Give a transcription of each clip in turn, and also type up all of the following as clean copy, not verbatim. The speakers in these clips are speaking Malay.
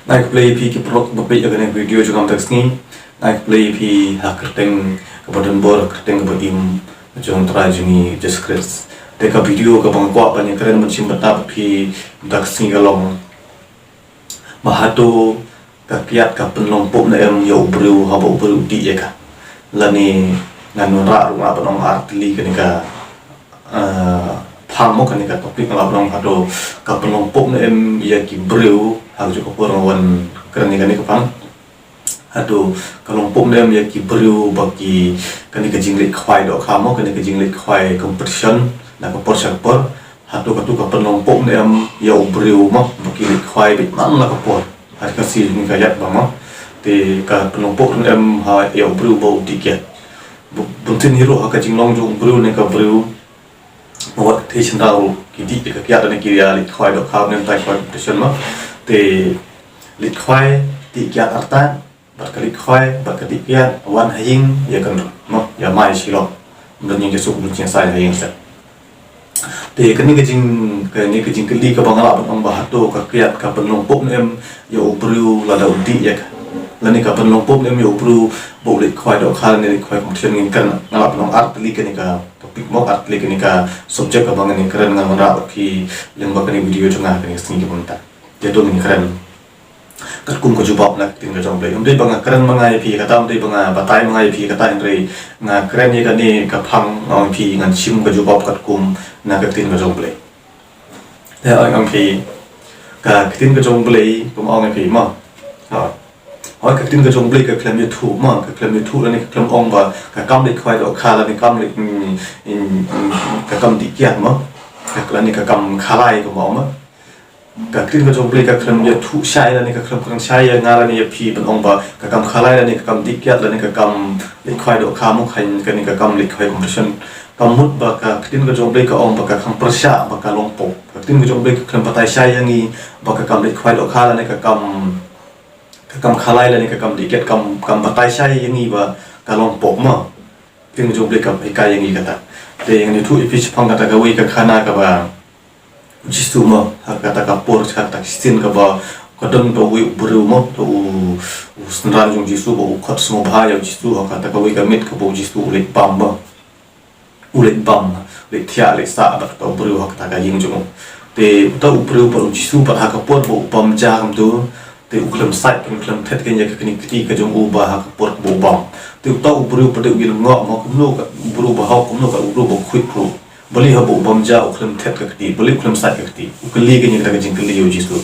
naik play pi ki prok bapi agan video juga teks ni naik play pi hak kerteng kemudian bor kerteng kemudian jong trajuni deskripsi teka video ke bangkwa banyak keren mencim betap pi teks ni galong mahato kyiad ka penlompok na em yo bru habo bru di ka lani ngan ra rumah penong artili kenika phang mo kenika topik ngalap hado ka penlompok na em ya ki bru hal juga perawan kerana kani kepang hado kelompok nem ya ki beriu bagi kani kejinglit khwai dok kamo kani kejinglit khwai competition na ko por hado katu ka pelompok nem ya beriu mak bagi lit khwai bit man la ko por har kasi ni kayat bama te ka pelompok nem ha ya beriu bau tiket buntin hero ha ka jinglong jong beriu ne ka beriu mawat te chendau ki di ka kya dan ki ya lit khwai dok kam nem tai competition ma te lit khwai ti kyiad artan berkali khwai berkali kyiad wan haying ya kan mak ya mai silo dan yang jesuk buncin sai haying sa te kani kejing keli ka bangala bang bahato ka kyiad ka penlompok nem ya ubru lada udi ya lani ka penlompok nem ya ubru bo lit khwai do khal ni khwai competition ngin kan ngalap nong art li kani ka topik mo art li kani ka subject ka bangan ni keren ngal mara ki lengba kani video jonga kani sini bunta jatuh ni keren katkum ko jubab nak tin ka jong play umdei banga keren mangai pi kata umdei banga batai mangai pi kata indrei nga keren ye kani ka phang ong pi ngan chim ka jubab katkum na ka tin ka jong play te ong pi ka tin ka jong play kum ong pi ma ha oi ka tin ka jong play ka klem youtube ma ka klem youtube la ni ka klem ong ba ka kam lik khwai do kha la ni kam lik ka kam di kyiad ma ka ni ka kam khalai ko ma ka tin ka jong play ka klem ya thu shai la ni ka klem shai ya ngala ni ya phi ban ong ba ka kam khalai la ni ka kam dik kyiad la ni ka kam lik khwai do kha mo khain ka ni ka kam lik khwai competition kam mut ba ka tin ka jong play ka ong ba ka khang prasha ba ka longpo ka tin ka jong play ka klem patai shai ya ngi ba ka kam lik khwai do kha la ni ka kam khalai la ni ka kam dik kyiad kam patai shai ya ngi ba ka longpo ma tin ka jong play ka kai ya ngi kata te yang ni thu ipi chpang kata ka wi ka khana ka ba jistu ma kata kapur kata kistin ka ba kadang to wi buru mo to senran jong jistu ba ukhat smo bhaya jistu kata ka wi ka mit ka bo jistu ulit bam ba ulit bam le thia le sa ba to buru kata ka ying jong te to buru ba jistu ba ka por bo bam ja kam tu te uklam sai uklam thet ka nya ka ni ti ka jong u ba ka por bo bam te to buru ba de wi ngo ma kum no ka buru ba ha kum no ka buru ba khwit pro beli habu bamja uklam thet ka kti beli uklam sat ka kti ukli ge ni ka jing kli yo jisu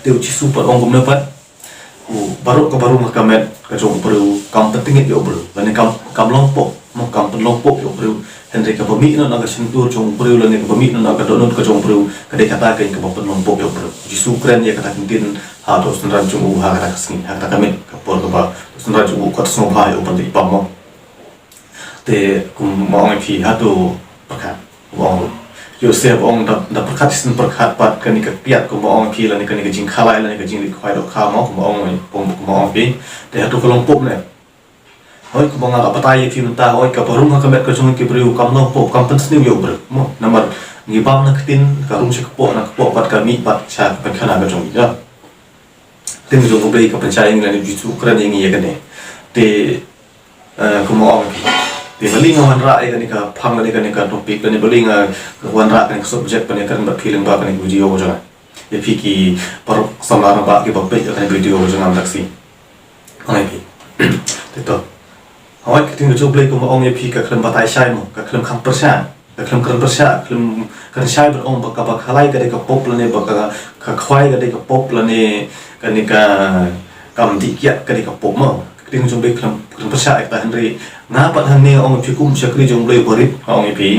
te uchi super ong gumna pat baru ka met ka jong bru kam penting yo bru lani kam lompo mo kam lompo yo bru henry ka bami na ka sentur jong bru lani ka bami na ka donut ka jong bru ka de kata ka ka lompo yo bru jisu kren ya kata kintin ha to sunran jong ha ka skin ha ka met ka por ka ba sunran jong ka so ba yo pan de pam mo te kum mo ngi phi ha to perkat wong Yosef ong da perkat sin perkat pat kani ka piat ko ong pi la ni kani ka jing khalai la ni ka jing li khwai do kha mo ko ong ong pi te hatu ko long pop ne hoi ko nga patai fi mta hoi ka parum ka met ka chung ki briu kam no pop kam pen sni yo br mo number ngi bam na ktin ka rum shi ko na ko pat ka mi pat cha pen khana ka chung ya tin jo ko bei ka pen cha ing la ni jitu kran ing ye ka ne te ko ong pi te baling wan ra ai kan ka phang ni kan ka topic ni baling wan ra kan subject pan kan ba feeling ba kan video ko jana ye phi ki par samara ba ki ba pe kan video ko jana taksi ai pi te to hoi ka tin jo play ko ma ong ye phi ka khlem ba tai shai mo ka khlem khang persha ka khlem kran persha khlem kan shai ba ong ba ka ba khalai ka de ka pop la ne ba ka khwai ka de ka pop la ne kan ni ka kam di kyiad ka de ka pop mo tin jong play khlem persha ta henry nga pat hang ne ong phi kum chakri jong play borit ong pi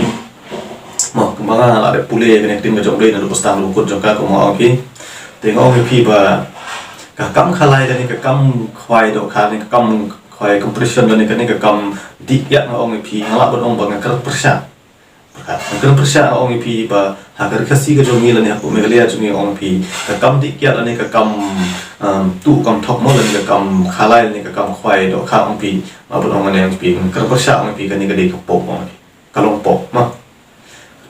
mo kumanga la de pule ne tin jong play na postang lu ko jong ka ko ong pi te ong pi ba ka kam khalai ka ni ka kam khwai do kha ni ka kam khwai compression ni ka ni ka kam dik ya ong pi ngala bon ong ba nga kar persha kan persha ong pi ba ha kar khasi ka jong ni la ni ko megalia jong ni ong pi ka kam dik ya la ni ka kam tu kam thok mo la ni ka kam khalai ni ka kam khwai do kha ong pi ma bon ong ne pi kar persha ong pi ka ni ka de ka pop ong ka long pop ma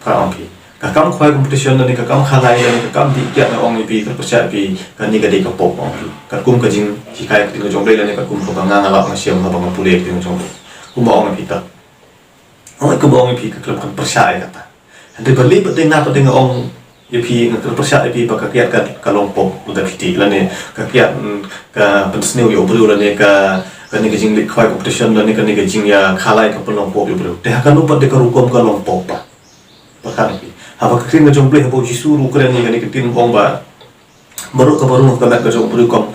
ka ong pi kakam khwai competition ni kakam khalai ni kakam di kya na ong pi ka percaya pi kan ni gade ka pop ong pi kakum ka jing hikai ka jong le ni kakum ka banga ngala ma siam ha banga pule ka jong kum ong pi ta ong ka ong pi ka klub kan percaya ka ta hande bali ba ding na pa ding ong ye pi ka percaya pi ba ka kya ka kalong pop uda piti la ni ka kya ka pensneu yo bru la ni ka ni ka jing khwai competition la ni ka jing ya khalai ka pelong pop yo bru te ha kan upat de ka rukom ka long pop pa kan pi haba krin ka jong play habo jisuru kren ni kan tin ong ba baru ka mat ka jong bru kam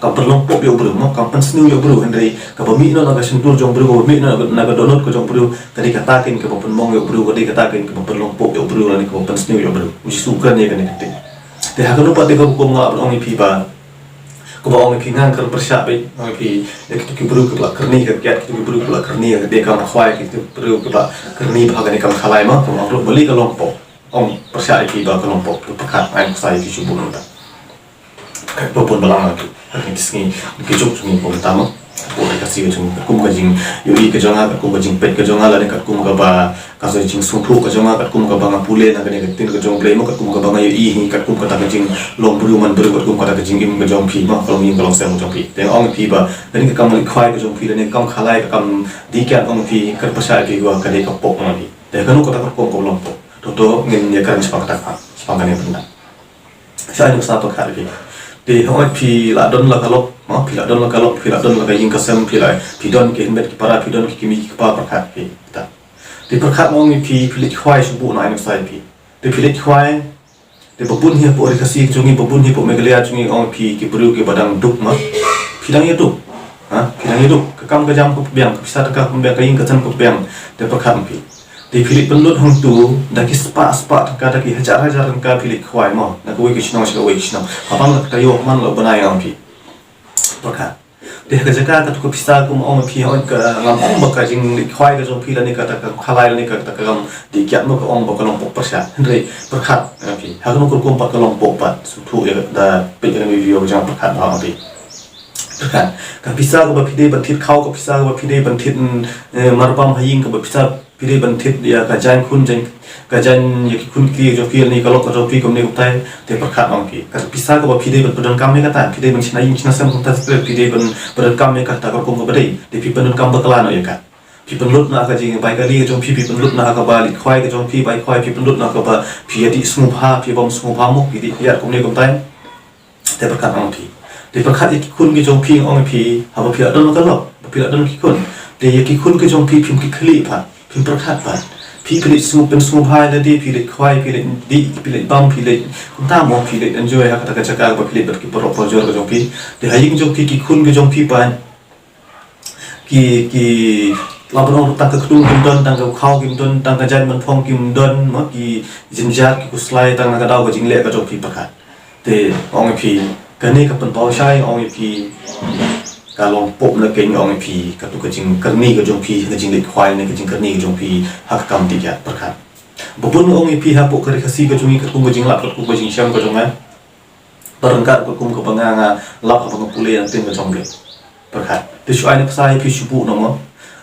perlong pop yo bru mo kam pensneu yo bru hendai ka ba mi no na ka sentur jong bru ko mi no na ka download ka jong bru ka di kata kin ka pon mong yo bru ka di kata kin ka perlong pop yo bru ni ka pensneu yo bru jisu kren ni kan tin te ha kan pa de ka ko nga ong pi ba ko ba ong pi ngang ka persya be ong pi ek tu ki bru ka kerni ka kyat ki bru ka kerni ka de ka khwai ki bru ka kerni ba ka ni kam khalai ma ko ong bali ka long pop ong persya pi ba ka long pop ka pakat ai sai ki chu bu no ta ka pon balang tu ni sini ki chu ni ko ta ma ko ka si ka chu kum ka jing yo i ka jonga ka kum ka jing pet ka jonga la ni ka kum ka ba ka so jing su thu ka jonga ka kum ka ba nga pule na ka ni ka tin ka jong play mo ka kum ka ba nga yo i hi ka kum ka ta ka jing long bru man bru ka kum ka ta ka jing im ka jong pi ma ka long im ka long sem jong pi te ong pi ba ni ka kam li khwai ka jong pi ni kam khalai ka kam di kya ong pi ka pasai pi wa ka ni ka pok ma ni te ka no ka ta ka kum ka long pok to ngin ya kan sepak ta ka sepak ni benda sai no sa to ka pi te hoi pi la don la kalok ma pi la don la kalok pi la don la ka yin ka sem pi la pi don ke hembet ki para pi don ki kimi ki pa prakhat pi ta te prakhat mong pi lit khwai su bu na ai sai pi te lit khwai te babun hi po ri kasi chungi babun hi po megalia chungi ong pi ki bru ki badang duk ma pi dang ye duk ha pi dang ye duk ka kam ka jam ko biang ka pisa ka kum biang ka yin ka chan ko biang te prakhat pi te pi lit penlut hong tu da ki spa ka da ki hajar ka pi lit khwai ma na ko wi ki shnong ka wi ki shnong apang ka yo man lo banai ang pi pakha te ka jaka ka tu pisa kum ong pi hon ka ngam ong ba ka jing li khwai ka jong pi la ni ka ta ka khalai la ni ka ta ka ngam di kyat mo ka ong ba ka long pok pasha hendrei pakha pi ha ka no kum pa ka long pok pa su thu ya da pe ka ni video jang pakha ba pi pakha ka pisa ka ba pi de ban thit khau ka pisa ka ba pi de ban thit marbam haying ka ba pisa pi de ban thit ya ka jan khun jang ka jan ya ki khun ki jo pi ni ka lo ka jo pi kom ni tai te pakha ong pi ka pisa ka ba pi de ban padan kam me ka ta pi de ban china yin china sam ta pi de ban padan kam me ka ta ka kom ka ba dei te pi padan kam ba kala no ya ka pi pan lut na ka jing bai ka li jo pi pan lut na ka ba li khwai ka jo pi bai khwai pi pan lut na ka ba pi ya di smu pha pi bom smu pha mo pi di ya kom ni kom tai te pakha ong pi te pakha ki khun ki jo pi ong pi ha ba pi adon ka lo pi adon ki khun te ya ki khun ki jo pi phim ki khli pha phim prakhat pha pi lit smu pen smu pha la di pi lit khwai pi lit di pi lit bam pi lit kum ta mo pi lit enjoy ha ka ta ka chaka ba pi lit ki pro jor ka jo pi te ha ying jo pi ki khun ki jo pi pa ki la bon ta ka khung kim don tang ka khau kim don tang ka jan man phong kim don ma ki jinjar ki kuslai tang ka daw ka jing le ka jo pi pakhat te ong pi ka ni ka pan pau shai ong pi ka long pop na ken ong pi ka tu ka jing ka ni ka jong pi ka jing le khwai ne ka jing ka ni ka jong pi ha ka kam ti kya pakhat babun ong pi ha po ka ri khasi ka jung ka kum ka jing lap ka kum ka jing sham ka jong ma barangkat ka kum ka banga nga lap ka banga pule ang tin ka jong le pakhat te shu ai ne sai pi shu bu no ma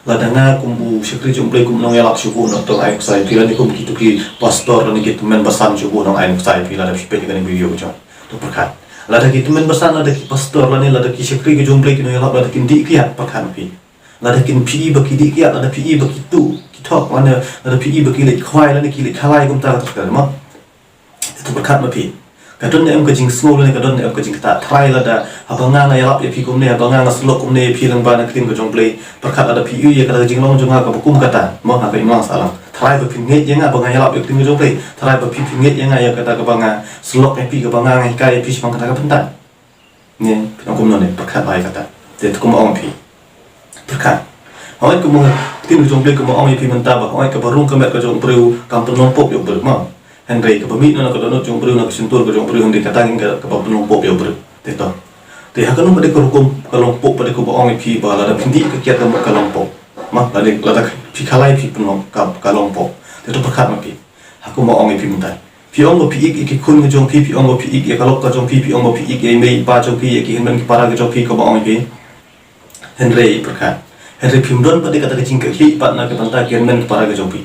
la danga kum bu shikri jong play kum nong ya lap shu bu no tong ai sai pi la ni kum ki tu ki pastor ni ki tu men basan shu bu nong ai sai pi la da pi ka ni video ka jong to pakhat lada ki temen basan lada ki pastor lani lada ki sekri ki jomble ki no yala lada ki di kiat pakhan pi lada ki pi ba ki di kiat lada pi ba ki tu ki thok mana lada pi ba ki le khwai lani ki le khalai kum ta ta ma to pakhat ma pi ka don em ka jing small lani ka don em ka jing ta thai lada abanga na yala pi kum ne abanga na slok kum ne pi lang ba na krim ka jomble pakhat lada pi ye ka jing long jonga ka kum ka ta ma ha ka imang salam thai ba pi nge yang abanga yala pi krim ka jomble thai ba pi nge yang ya ka ta ka banga slok pi ka banga ngai kai pi smang ka ta ka pentan ne pinong kum no ne pakhat bai ka ta te kum ong pi pakhat hoi kum tin ka jomble kum ong pi man ta ba hoi ka barung ka met ka jong breu kam penong pop yo ber ma hendrei ka pamit no ka don jong breu na ka sentur ka jong breu hendrei ka tangin ka penong pop yo ber te to te ha ka no pade ko kum ka long pop pade ko ong pi ba la da phindi ka kya ka long pop ma la da pi khalai pi penong ka long pop te to pakhat ma pi ha kum ong pi mun ta pi ong pi ik khun ka jong pi ong pi ik ka lok ka jong pi ong pi ik e mei ba jong pi ki hen ki para ka jong pi ko ong pi hendrei pakhat hendrei phim don pade ka ta jing ka hi pa na ka banta ki hen ki para ka jong pi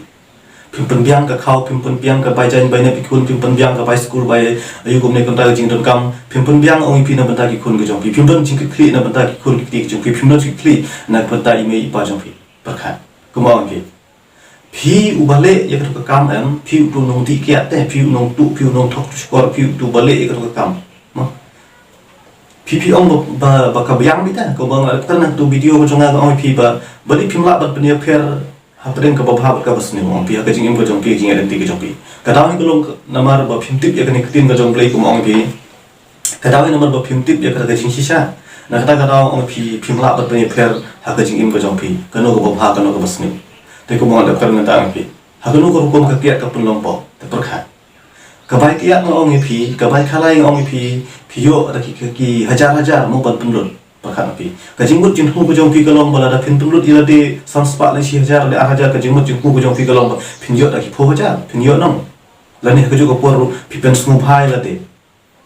pimpin biang ka khau pimpin biang ka bai jan bai na pikun pimpin biang ka bai school bai ayu gum ne kam ta jing don kam pimpin biang ong pi na banta ki khun ka jong pi pimpin jing kli na banta ki khun ki jong pi pimpin jing kli na banta i me pa jong pi pakhat kumang pi phi ubale ya ka kam am phi tu nong ti kya te phi nong tu phi nong thok skor phi tu bale ya ka kam ma phi ong ba ka biang bi ta ko bang ka na tu video ko jong ga ong pi ba bali phimla ba pnia pher hapren ka babha ka basni ong pi ka jing im ko jong pi jing identity ka jong pi ka daw ko long namar ba phim tip ya ka ni tin ka jong play ko ong pi ka daw namar ba phim tip ya ka jing sisa na ka daw ong pi phimla ba pnia pher ha ka jing im ko jong pi ka no ko babha ka no ka basni te ko mo da karna ta ong pi ha ka no ko kom ka kya ka pun long po te perkha ka bai kya no ong pi ka bai khalai ong pi yo da ki hajar mo ban pun pakhat pi ka jingmut jing hu ko jong pi ka long bala da phin tumlut ila de sanspa le 6000 le 8000 ka jingmut jing hu ko jong pi ka long phin yo da ki pho hajar phin yo nong la ni ka ju ko por pi pen smu bhai la de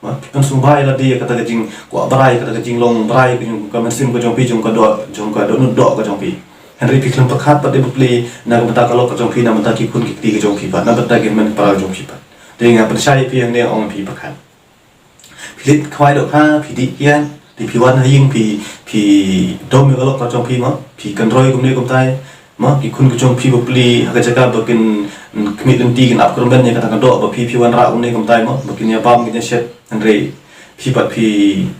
ma pi pen smu bhai la de ka ta ka jing ko brai ka ta ka jing long brai ka jing ka men sim ko jong pi jong ka do nu do ka jong pi henry pi klam pakhat pa de ple na ka ta ka lo ka jong pi na ta ki kun ki ti ka jong pi pa na ta ki men pa jong pi pa de nga pa sai pi ang ne ong pi pakhat pi lit khwai do kha pi di yan thì phiวันให้ยิงพีดมมีก็ลอกกระจงพีมั้งพีกันร้อยกุมเนี่ยกุมไทยมั้งพีคุณกระจงพีบุปลีหากจะกล้าบักกินขมิ้นตีกันอับกระเบนเนี่ยกระทั่งกระโดดบักพีวันรากุมเนี่ยกุมไทยมั้งบักกินยาบ้ามกินยาเช็ดอันเรย์พีบัดพี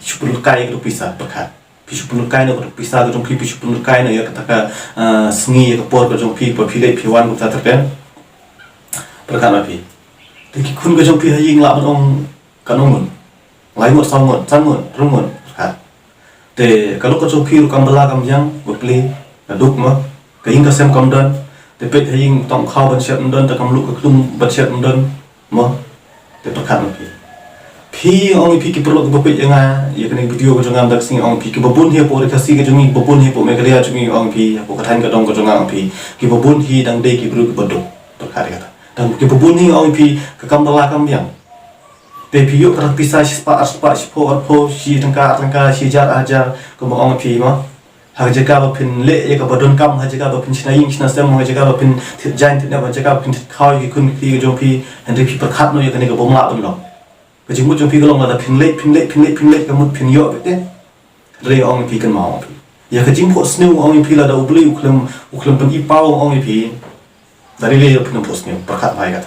ชุบลูกไก่กระดูกพิซซ่าประคัดพีชุบลูกไก่เนี่ยกระดูกพิซซ่ากระจงพีชุบลูกไก่เนี่ยกระทั่งกระสงีกระปอดกระจงพีบัดพีเล็กพีวันกุมไทยตะเกันประคัดมาพีแต่คุณกระจงพีให้ยิงละมันองกันองหมดไหลหมดซ้ำหมดซ้ำหมดรุ่งหมดte kalau ka chopi kam bala kam yang bukli duk ma ka ing ka sem kam dan te pet hing tong khaw ban shet dan ta kam lu ka klum ban shet dan ma te pakhat phi ong phi ki perlu ka pet yang ya kan video ko jangam dak sing ong phi ki babun hi po ka si ka jungi babun hi po me ka ria jungi ong phi po ka than ka dong ko jangam phi ki babun hi dang de ki bru ka baduk pakhat kata dan ki babun hi ong phi ka kam bala kam yang te piyo ka pisa spa po si tangka si jar ajar ko mo ong pi ma ha jaga ba pin le ya ka badon kam ha jaga ba pin chinaing china sem ha jaga ba pin thit jain thit na ba jaga pin thit khaw ki kun ki jo pi and pi par khat no ya ka ni ka bom la bom lo ka jing mu jo pi ka long la pin le ka mut pin yo te re ong pi kan ma ong pi ya ka jing po snu ong pi la da ubli uklam pin i pau ong pi dari le pin po snu par khat mai ka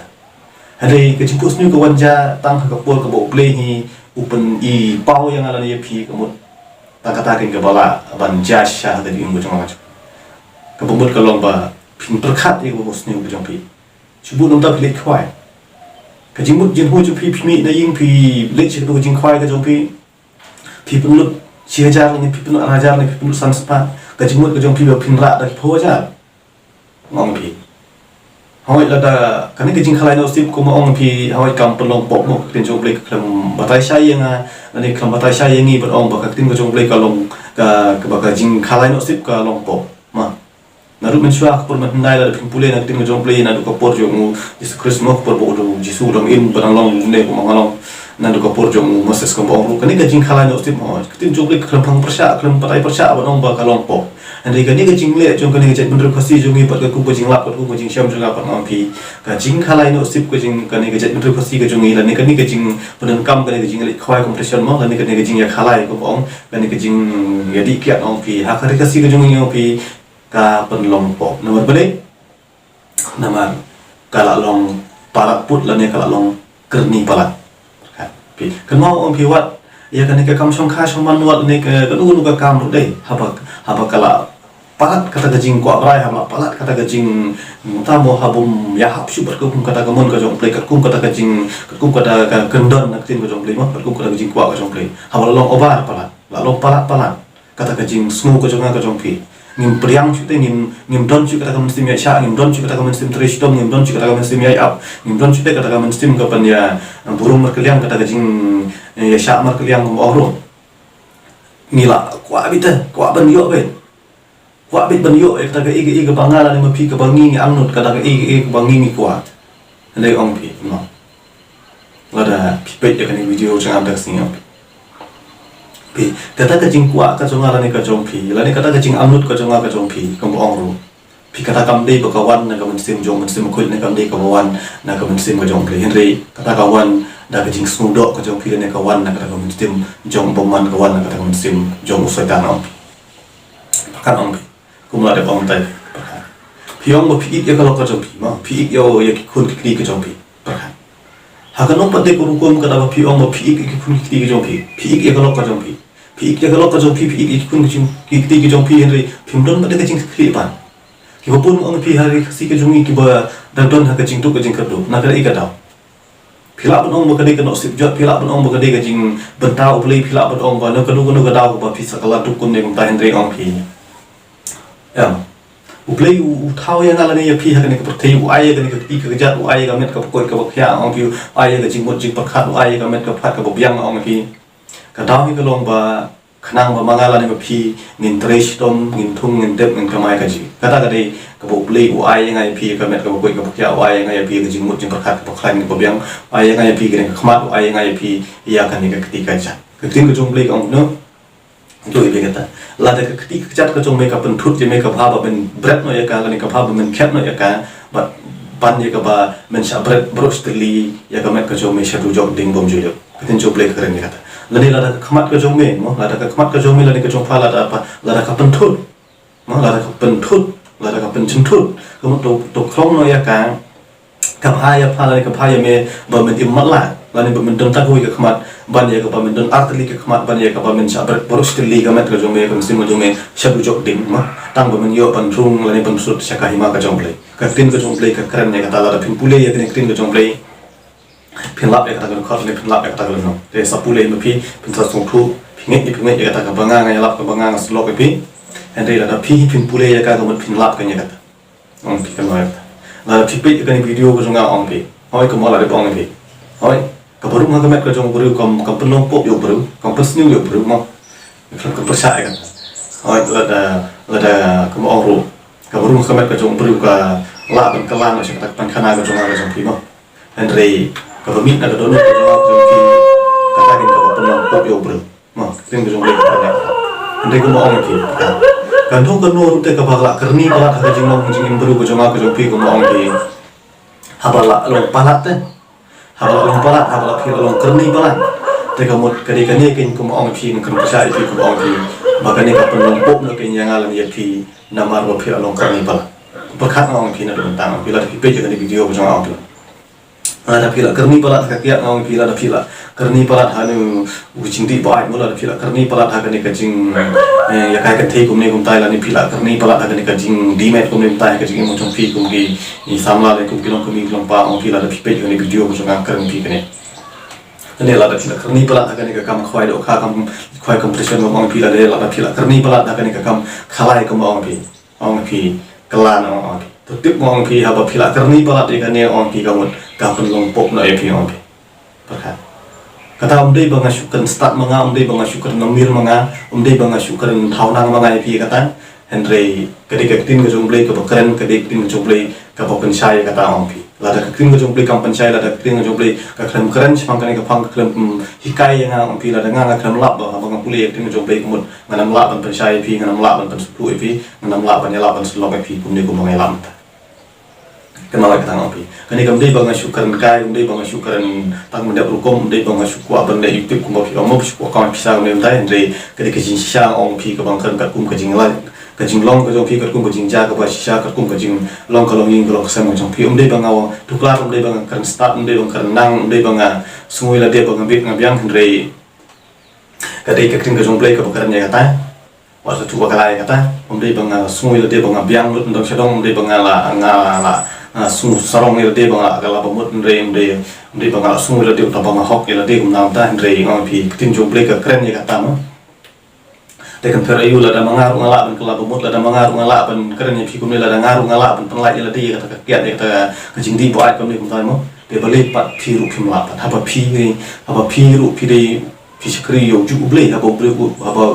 hari kecipus ni kawan ja tang ka pol ka bo play hi upen I pau yang ala ni pi kamut ta kata kin ka bala ban ja sha da ing go jong ka bomut ka lom ba pin perkhat I go sni go jong pi chubu nom ta plit khwai ka jimut jin hu chu pi mi na ying pi leit chi go jing khwai ka jong pi punlut 6000 ni pi punlut 8000 ni pi punlut sanspa ka jimut ka jong pi ba pin ra da pho ja ngong pi hoi la da kan ni jing khalai no sip ko mo ong pi hoi kam pelong pok mo tin jong blek klam batai sai yang ani klam batai sai yang ni ong ba ka tin ko jong blek ka long ka ba ka jing khalai no sip ka long pok ma na ru men shwa ko man nai la pin pule na tin ko jong blek na du ko por jong Jesus Christ mo por bo do Jesus dong in ban long ne ko ma long na du ko por jong Moses ko ong kan ni jing khalai no sip mo tin jong blek klam phang persha klam batai persha ba ong ba ka long pok Andai kan ni ka jing le jong kan ni jet bener khasi jong ni pat ka ku jing lap ku jing syam jong apa ngam pi ka jing khalai no sip ku jing kan ni ka jet bener khasi ka jong ni la ni kan ni ka jing penan kam kan ni ka jing le khwai compression mo la ni kan ni ka jing ya khalai ko ong kan ni ka jing ya di kya ong pi ha ka khasi ka jong ni ong pi ka pen long po nomor bale nama kala long parak put la ni kala long kerni palat pi kan mau ong pi wat ya kan ni ka kam song kha song man wat ni ka nu ka kam dei haba kala palat kata gajing ko abrai hama palat kata gajing tamo habum ya hap super ko kata gamon ka jong play kat kum kata gajing kat kum kata kendon nak tin ko jong play ma kat kum kata gajing ko ka jong play haba long obar palat la long palat kata gajing smu ko jong pi ngim priang chute ngim don chu kata kamen sim ya sha ngim don chu kata kamen sim trish dom ngim don chu kata kamen sim ya up ngim don chute kata kamen sim ka pan ya burung merkeliang kata gajing ya sha merkeliang ko oro ngila kwa bita kwa ban yo be kwa bit ban yo kata ka ige bangala ni mapi ka bangi ni angnut kata ka ige bangi ni kwa ndai ong pi no lada pi pe ka ni video jang am dak sing pi kata ka jing kwa ka jong ala ni ka jong pi la ni kata ka jing angnut ka jong pi ka ong ro pi kata kam dei bakawan na kam sim jong sim khul na kam dei kawan na kam sim ka jong ple henry kata kawan da ka jing snu do ka jong pi na kawan na kata kam sim jong boman kawan na kata kam sim jong usaitan om pakan om kumla de om tai pakan pi ong mo pi ik ya ka lo ka jong pi ma pi ik yo ya ki khun ki ka jong pi pakan ha ka no pate ko kum ka da pi ong mo pi ik ki khun ki ka jong pi ik ya ka lo ka jong pi ik ya ka lo ka jong pi ik khun ki ka jong pi henry phim don ba de ka jing khri pan ki bapun ang pi hari si ka jungi ki ba dadon ha ka jing tu ka jing kadu na ka ika daw phila ban ong ba ka de ka no sip jot phila ban ong ba ka de ka jing bentau play phila ban ong ba no ka ka daw ba pi sakala tu kun ne kum ta hendri ong pi ya u play u thau ya ngala ne ya pi ha ka ne ka prthei u ai ka ne ka pi ka jat u ai ka met ka koi ka ba khya ong pi ai ka jing mo jing pakhat u ai ka met ka phat ka ba biang ong pi ka daw hi ka long ba khnang ba mangala ne ba phi ngin trace tom ngin thung ngin dep ngin kamai ka ji kata ka dei ka bo play u ai ngai phi ka met ka bo koi ka kya u ai ngai phi ka jing mut jing pakhat ka khlan ka biang ai ngai phi ka khmat u ai ngai phi ya ka ni ka kti ka cha ka tin ka jong play ka ong no to i kata la da ka kti ka chat ka jong me ka pen thut je me ka bha ba ben bret no ya ka ni ka bha ba men khet no ya ka ba ban ye ka ba men sha bret brostli ya ka met ka jong me sha du jog ding bom ju yo ka tin jong play ka ni kata lani lada khamat ka jong me mo lada ka khamat ka jong me lani ka jong pha lada apa lada ka pen thut mo lada ka pen thut lada ka pen chin thut ka mo to khlong no ya ka pha ya pha lani ka pha ya me ba men im mat la lani ba men don ta koi ka khamat ban ya ka ba men don artli ka khamat ban ya ka ba men sa ber borostli ka met ka jong me ka sim jong me shabu jok ding ma tang ba men yo pan rung lani pan sut sa ka hima ka jong play ka tin ka jong play ka kran ya ka ta lada pin pule ya ka tin ka jong play pin lap ya kata kan khot le pin lap ya kata kan no de sapule ma pi pin sa song thu pin nge ya kata ka banga nga lap ka banga nga slok pi and de la pi pin pule ya ka ka pin lap ka nya kata ong pi kan wa la pi pe ka ni video ko jonga ong pi hoi ko mala de bong pi hoi ka baru nga ka met ka jong baru kam kam pin long pop yo baru kam pas new yo baru mo ka persa ya kata hoi la da ka mo ong ro ka baru nga ka met ka jong baru ka la ban ka lan sa kata pan khana ka jonga ka jong pi mo and re kalau minta ke donor ke jawab jongki katakan kalau penuh pop yo bro mah ting ke jongki tanya ande ko mo ong ki kan tho kan no te ka bagla karni balat ha jing long jing bro ko jama ke jongki ko mo ong ki habala long palat te habala long palat habala phi long karni balat te ka mot kadi kani kin ko mo ong ki kan pasai phi ko ong ki makani ka penuh pop no kin yang alam ya phi namar bo phi long karni balat berkat ong ki na don tang bila di page kan di video ko jama ong ada pila karni palat ka kiat ngau pila da pila karni palat hanu ucing di bai mula da pila karni palat ha kani ka jing ya kai ka thei kum ne kum tai la ni pila karni palat ha kani ka jing di met kum ne tai ka jing mo chong phi kum gi ni samla le kum kilong kum mi kilong pa ong pila da phi pe ni video ko jang karni phi kani ne la da pila karni palat ha kani ka kam khwai do kha kam khwai compotion mo ong pila de la da pila karni palat ha kani ka kam khalai kum ong phi klan ong phi tiếp mong khi học phi là karni palat de kan ne ong phi ka mot ka pen long pop no e phi ong phi pakha kata dei banga syukur start manga dei banga syukur namir manga dei banga syukur thaunang manga e phi kata henry kadi ka tin ka jomble ka bakran kadi tin ka jomble ka pansai kata ong phi la da tin ka jomble ka pansai la da tin ka jomble ka kran kran chang kan ka phang kran hikai yang ong phi la da nga kran lap ba banga pule tin ka jomble ka mot nganam la ban pansai phi nganam la ban pansu e phi nganam la ban ya la ban slok e phi kum ne ko mangai lam kenal kita ngopi. Kani kami bangga syukuran kai, kami bangga syukuran tang mendak rukom, kami bangga syukur apa mendak YouTube, kami bangga syukur kami pisah kami mentai. Jadi ketika kejing sisa orang pi kebangkan kat kum kejing lai, kejing long kejong pi kat kum kejing jaga bah sisa kat kum kejing long kalau ing kalau kesem kejong pi. Kami bangga tuklar, kami bangga keren start, kami bangga keren nang, kami bangga semua ilah dia bangga bik ngabiang. Jadi ketika kejing play kebangkan ya kata. Waktu tu bakal kata, kami bangga semua ilah dia bangga biang, untuk sedang kami bangga la sung sarong ila de banga kala pamut ndre banga sung ila de ta banga hok ila de gumna ta ndre ngam pi tin jo bleka kren ya kata ma de kan fer ayu la da mangaru ngala ban kala pamut la da mangaru ngala ban kren ya pi kum la da ngaru ngala ban penlai ila de kata kiat ya kata kajing di bo ai kam ni kum ta mo de balik pat pi ru kim la pat haba pi ru pi de pi skri yo ju ble haba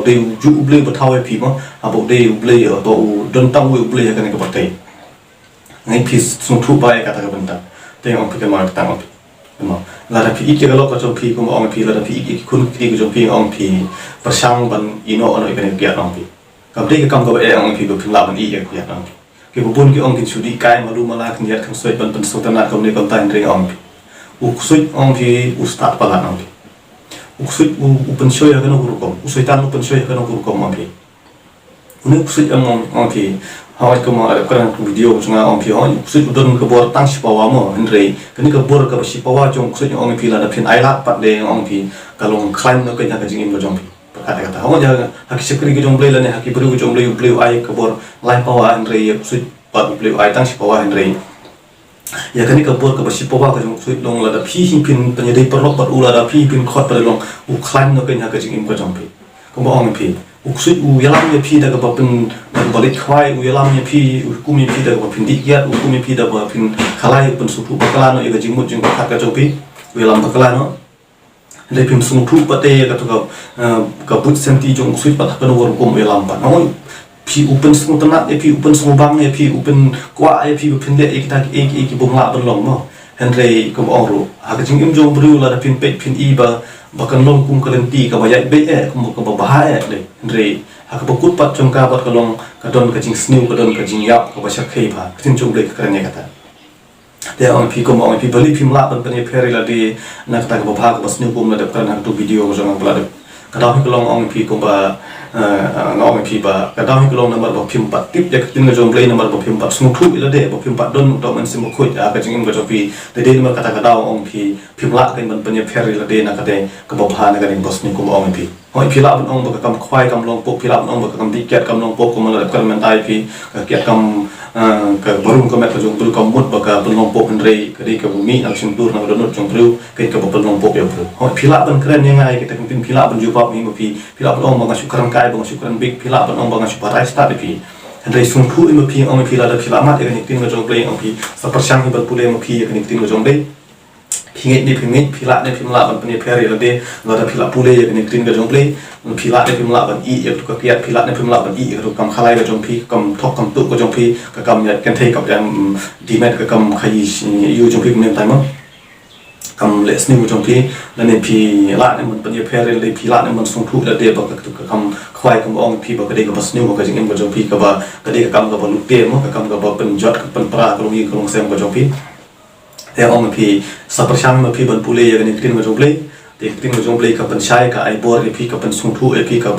de ju ble ba thawai pi mo haba de ble ba don tang we ble ya kan ka patai ngai pis sung thu bai kata ka benta te ong pi ka mar tang pi mo la da pi ik ka lo ka chong pi ko ong pi la da pi ik kun ki ko chong pi ong pi pasang ban ino ono ka ne kya ong pi kam te ka kam ka e ong pi ko phin la ban i ka kya ong pi ke bubun ki ong kin sudi kai malu mala kniat kham soi ban pan sultanat kom ne kom ta andre ong pi uksui ong pi ustad pala ong pi uksui upen soi ka no guru kom usui tan upen soi ka no guru kom ong pi uni uksui ong pi hawai ko ma ada kan video chunga ong pi ong uksui udon ka bor tang sipawa mo andre kani ka bor ka sipawa jong uksui ong pi la da phin ai lak pat le ong pi kalong climb no ka ka jingin ko jong pi kata hawa jaga haki sekri ki jong play lane haki bru ki jong play ai kabor lai pawa andre ya sui pat play ai tang si pawa andre ya kani kabor ka basi pawa ka jong sui long la da phi hin pin tanya dei perlok pat ula da phi pin khot par long u climb no ken haka jing im ko jong pi ko ba ong pi u sui u yalam ya phi da ka ba pin balik khwai u yalam ya phi u kumi phi da ka pin di kyiad u kumi phi da ba pin khalai pin su thu bakala no ya jing mut jing khat ka jong pi u yalam bakala no le pim sung thu pate ka to ka but senti jong sui pat ka no wor kom elam pa no pi open sung tanat e pi open sung bang e pi open kwa e pi pin le ek ta ek bong la ban long no henre kom ong ro ha ka jing im jong bru la da pin pe pin i ba kan long kum kalenti ka ba ya be e kom ka ba ha e le henre ha ka kut pat jong ka pat ka long ka don ka jing sniu ka don ka jing yap ka ba sha khei ba tin jong le ka ne ka ta te ong pi kom ong pi bali pim la ban pani pheri la di na ta ka ba ka sniu kum la de kan tu video ko jong la de ka da ko long ong pi ko ba ngong pi ba ka da ko long number ba pim pat tip ya tin jong play number ba pim pat snu thu ila de ba pim pat don to man sim khoi ya ka jing ko jo pi de de ma ka ta ka da ong pi pim la kan ban pani pheri la de na ka de ka ba pha na ka ding bos ni kum ong pi hoi pi la ban ong ba ka kam khwai kam long po pi la ban ong ba ka kam di kyiad kam long po ko ma la ka man tai pi ka kyiad kam ka barum ka met ka jong bru kam mut ba ka ban long po henre ka di ka bumi ang sim tur na don jong bru ka ka ban long po ya bru hoi pi la ban kren yang ai kita pin pi la ban ju pa mi pi pi la ban ong ba ka syukran kai ba syukran big pi la ban ong ba ka syuparai sta pi henre sung thu im pi ong pi la da pi la mat ka ni tin ka jong play ong pi sa persyang ban pule mo pi ka ni tin ka jong dei pingit ni pingit pila ni pimla ban pani pheri la de la da pila pule ya ni tin ga jong play pila ni pimla ban i ya ka kyiad pila ni pimla ban i ka kam khalai ga jong pi kam thok kam tu ga jong pi ka kam ya kan thei ka jam dimet ka kam khai yu jong pi nem tai ma kam le sni ga jong pi la ni pi la ni ban pani pheri le pila ni man sung thu la de ba ka kam khwai kam ong pi ba ka de ka bas ni ga jing em ga jong pi ka ba ka de ka kam ga ba lu te mo ka kam ga ba pen jot ka pen pra ka lu yi ka lu sem ga jong pi te ong pi sa persyang ma pi ban pule ya ni tin ma jong play te tin ma jong play ka pan shai ka ai bor pi ka pan sung thu e pi ka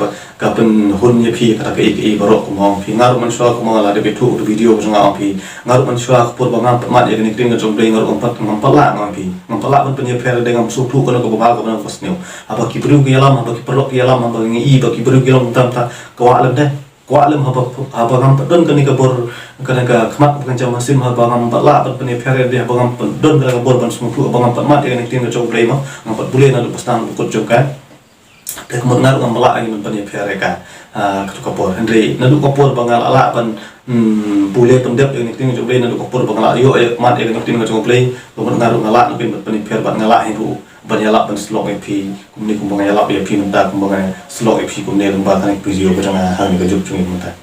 pan hun ye pi ka ta ka e barok ko mong pi ngar man shwa ko ma la de be thu video ko nga pi ngar man shwa ko por ba ngam ma ya ni tin ma jong play ngar ong pat ngam pala ngam pi ngam pala ban pan ye fer de ngam sung thu ko no ko ba ko na fas new apa ki bru ki yalam apa ki perlok ki yalam apa ngi ba ki bru ki yalam tam ta ko alam de ko alam haba ngam don kan ka bor kan ka khmat kan jam sim haba ngam la ban pani phare de haba ngam don ka bor ban sum thu haba ngam pat mat kan tin ka jong play ma ngam pat bule na lu pastan ko jong ka te ko na ngam la ai ban pani phare ka ka bor henry na du ko bor bangal ala ban bule pan dep kan tin ka jong play na du ko bor bangal yo mat kan tin ka jong play ko na ngala na pin pani phare ban ngala hin ru ban yala ban slok ep kum ni kum bang yala ep num ta kum bang slok ep kum ne lum ba kan video ko jang ha ni ka jup chung ni ta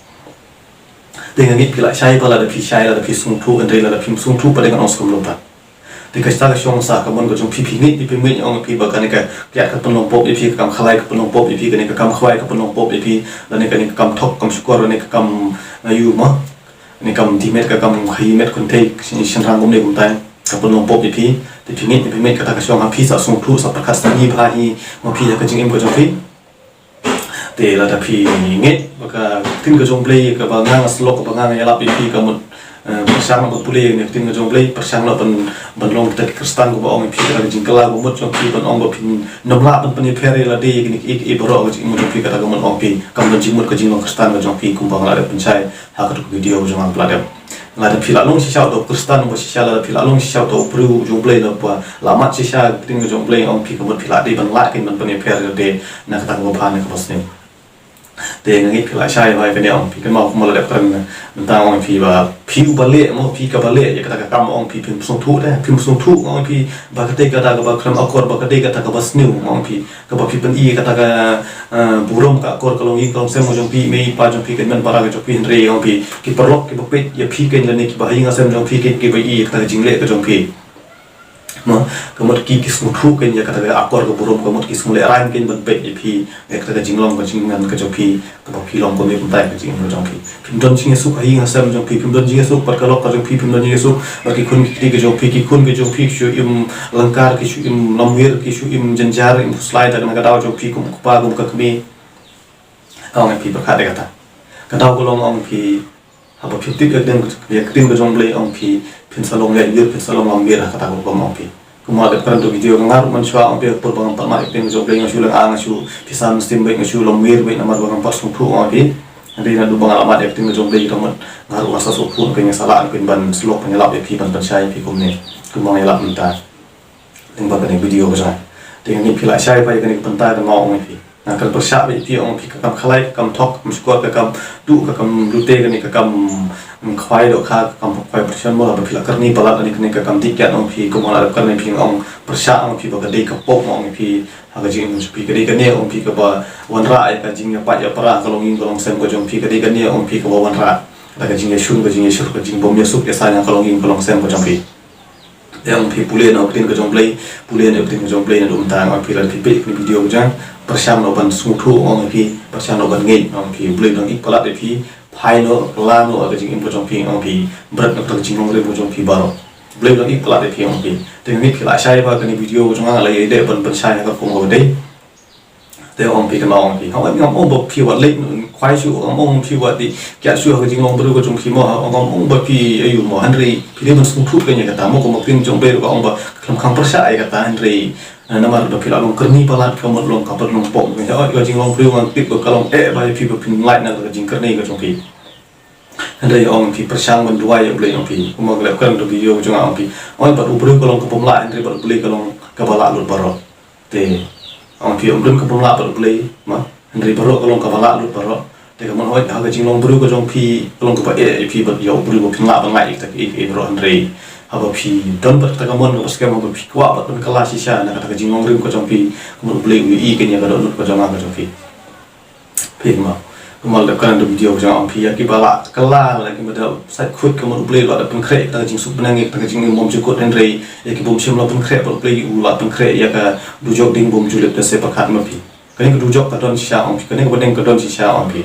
te ngi pila shai pala da pi shai la da pi sung thu andre la da pi sung thu pa de kan os kum lum ta te ka sta ka shong sa ka mon ko jong pi ni pi mi ong pi ba kan ka kya ka pon pop ep ka kam khalai ka pon pop ep ka ni ka kam khwai ka pon pop ep la ni ka ni kam thok kam shukor ni ka kam yu ma ni kam dimet ka kam khai met kun te shin rang kum ne kum ta ka pon pop ep te pingit ni pingit kata ka shong ha pi sa sung thu sa pakas ni ba hi ma pi ka jing em ko jong pi te la da pi ngit ka tin ka jong play ka ba nga slok ka ba nga ya la pi ka mun persang ba pule ni tin ka jong play persang la ban long ta kristan ko ba ong pi ka jing kala ko mut jong pi ban ong ba pin nom la ban pani phere la de ni e bro ka jing mut pi ka ta ka mun ong pi kam ban jing mut ka jing long kristan ka jong pi kum ba la de panchai ha ka video jong ang pla la da pila long shisha to kristan bo shisha la pila long shisha to pru jong play la pa la mat shisha tin ka jong play ong pi ka mun pila de ban la kin ban pani phere de na ka ta ko pa ne ka bas ne te ngi pila shai vai vene ong pi kan ma ko la de kan ta ong pi ba pi u ba le mo pi ka ba le ya ka ta kam ong pi pim sung thu de pim sung thu ong pi ba ka te ka ta ka ba kram akor ba ka te ka ta ka bas new ong pi ka ba pi pen i ka ta ka burom ka akor ka long i ka sem mo jong pi me pa jong pi kan man para ka jong pi re ong pi ki perlok ki ba pe ya pi kan la ne ki ba hi nga sem jong pi ki ba i ka ta jing le ka jong pi ma kamot ki kis muthu ken ya kata akor ko burum kamot kis mule ran ken ban pe phi ek ta jinglong ko jingan ka jopi ka phi long ko me puntai ka jing jong phi phim don jinge su hi nga sam jong phi phim don jinge su par ka lok ka jong phi phim don jinge su ba ki khun ki ke jong phi ki khun ke jong phi shu im langkar ki shu im lamwir ki shu im janjar im slide ka daw jong phi kum pa kum ka kmi ong phi ba kha de ka daw ko long ong phi ha ba phi tik ek den ya krim ka jong ble ong phi pin salong le yur pin salong ong bir ka ta ko ong phi kuma ada kan video ngar man shwa ang pe por bang pa ma ipeng jong ble ngashu lang ang ngashu pisan stim bai ngashu lamwir bai namar bang pas sung thu ong phi andi na du bang alamat acting jong ble kamat ngar wasa so phu pe ngasala an pin ban slok panyalap phi ban chai phi kum ne kuma ngelap minta ling ba kan video ba sa ting ni phi la chai pai kan panta da ngong phi na kan persya bai phi ong phi kam khalai kam thok mskot ka kam du ka kam lute kan ka kam khwai do kha kam khwai person mo la phi la karni palat ani kan ka kam ti kya ong phi kuma la kan ni phi ong persya ong phi ba ka dei ka pok ong phi ha ga jing phi ka dei ka ne ong phi ka ba wan ra ai ka jing pa ya para ka long ing ka long sem ko jong phi ka dei ka ne ong phi ka ba wan ra la ka jing shun ka jing shur ka jing bom ya sup ya sa nya ka long ing ka long sem ko jong phi yang phi pulen au tin ka jong play pulen au tin ka jong play na dum ta ong phi la phi pe ni video jang persyam no ban smutu ong phi persyam no ban ngei ong phi play dong ik palat de phi phai no la no ka jing im ko jong phi ong phi brat no ka jing long re bo jong phi baro play dong ik palat de phi ong phi te ni phi la sai ba ka ni video jong ang la ye de ban ban sai ka ko mo de te ong phi ka no ong phi ong am ong bo phi wa leit khwai shu ong phi wa di kya shu ka jing long bru ko jong phi mo ong ba phi ayu mo han re phi de ban smutu ka ni ka ta mo ko mo pin jong be ko ong ba kham kham persya ai ka ta han re namar do phi la long karni palat ka mo long ka par long pom ka jing long bru ang tip ko ka long e ba phi ba phin light na ka jing karni ka jong phi han re ong phi persyang ban duai ong ble ong phi mo ga kan do video jong ong phi ong ba bru ko long ka pom la han re ba ble ka long ka ba la lu baro te ong phi ong bru ka pom la ba ble ma han re baro ka long ka ba la lu baro te ka mo hoi ha ga jing long bru ko jong phi long ka ba e phi ba yo bru ko phin la ba ngai tak e ro han re aba phi don ba ta ka mon ko skema ba phi kwa ba ton kala si sha na ka ta jing long rim ko jong phi ko ble wi i ke nya ka don ko jong ka jong phi ma ko mal da kan do video jong phi ya ki bala kala la ki ma da sai khut ko mo ble lo da pun kre ta jing sup na ngi ta jing mom ju ko den re ya ki bom shim lo pun kre ba ble u la pun kre ya ka du jok ding bom ju le ta se pa khat ma phi ka ni ko du jok ka don si sha ong phi ka ni ko den ka don si sha ong phi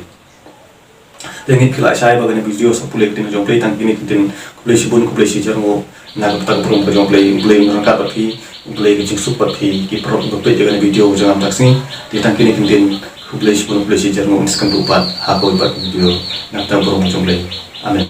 te ngi khila sai ba ga ni video sa pule tin jong ple tang ki ni tin ko ble si bun ko ble si jar ngo na ka tak prum ko jong ble ngran ka ba phi ble ki jing sup pa phi ki pro ko ple ga ni video jong am taksi ti tang ki ni tin ko ble si bun ko ble si jar ngo niskan du pat ha ko ba video na ta prum jong ple amen.